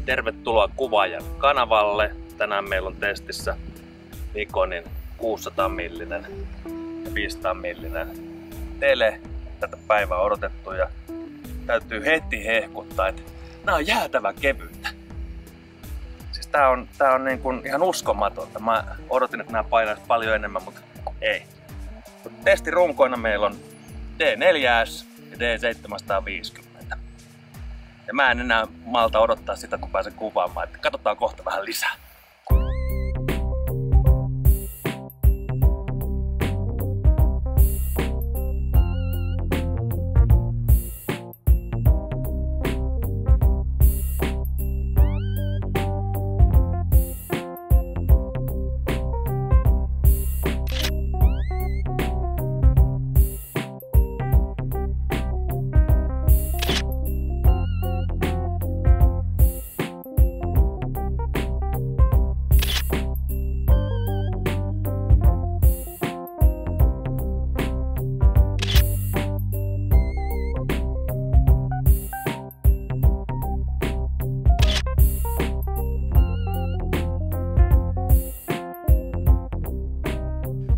Tervetuloa Kuvaajan kanavalle. Tänään meillä on testissä Nikonin 600 millinen ja 500 millinen tele. Tätä päivää odotettu ja täytyy heti hehkuttaa, että nää on jäätävän kevyitä. Siis tää on niin kuin ihan uskomatonta. Mä odotin, että nää painaisi paljon enemmän, mutta ei. Testirunkoina meillä on D4S ja D750. Ja mä en enää malta odottaa sitä, kun pääsen kuvaamaan, että katsotaan kohta vähän lisää.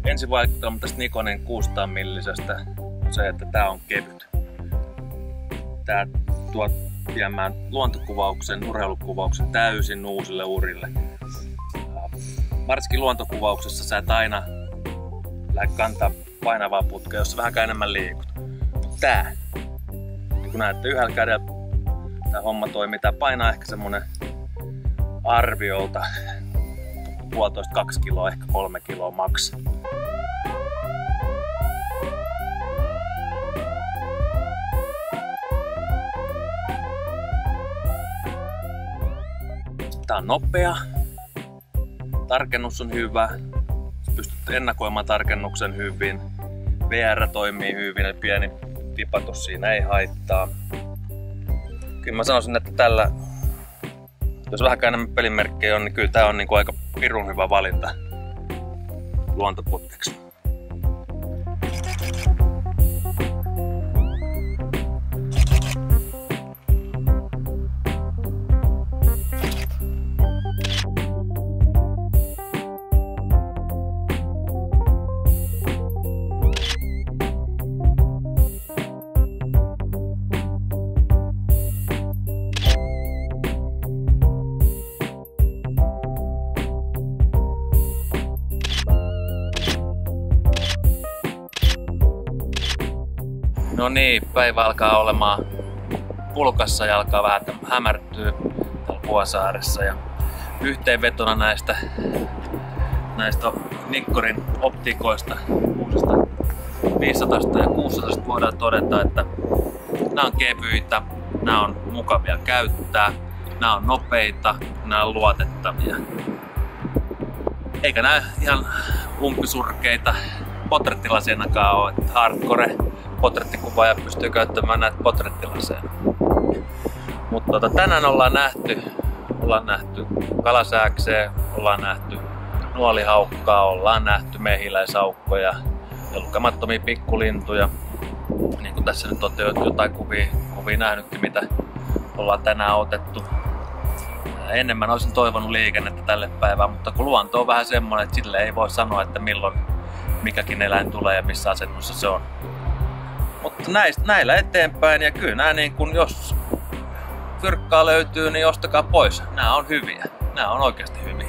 Ensivaikutelma tästä Nikonin 600 millisestä on se, että tää on kevyt. Tää tuo viemään luontokuvauksen, urheilukuvauksen täysin uusille urille. Varsinkin luontokuvauksessa sä et aina lähde kantaa painavaa putkea, jos sä vähänkään enemmän liikut. Tää, niin kun näette yhdellä kädellä tää homma toimii, tää painaa ehkä semmonen arviolta 1,5–2 kiloa, ehkä 3 kiloa maks. Tää on nopea, tarkennus on hyvä, pystyt ennakoimaan tarkennuksen hyvin, VR toimii hyvin, eli pieni tipatus siinä ei haittaa. Kyllä mä sanoisin, että tällä, jos vähänkään enemmän pelimerkkejä on, niin kyllä tää on niinku aika pirun hyvä valinta luontoputkeksi. No niin, päivä alkaa olemaan pulkassa ja alkaa vähän hämärtyä täällä Vuosaaressa. Ja yhteenvetona näistä Nikkonin optikoista, uusista 500 ja 600 voidaan todeta, että nämä on kevyitä, nämä on mukavia käyttää, nämä on nopeita, nämä on luotettavia. Eikä nämä ihan umpisurkeita potrettilasiennakaan ole, että hardcore potrettikuvaaja pystyy käyttämään näitä potrettilaseena. Mutta tänään ollaan nähty kalasääkseen, ollaan nähty nuolihaukkaa, ollaan nähty mehiläisaukkoja ja lukemattomia pikkulintuja. Niin kuin tässä nyt olette jotain kuvia nähnytkin, mitä ollaan tänään otettu. Enemmän olisin toivonut liikennettä tälle päivään, mutta kun luonto on vähän semmoinen, että sille ei voi sanoa, että milloin mikäkin eläin tulee ja missä asennossa se on. Mutta näillä eteenpäin, ja kyllä nämä niin kun jos fyrkkaa löytyy, niin ostakaa pois. Nämä on hyviä. Nämä on oikeasti hyviä.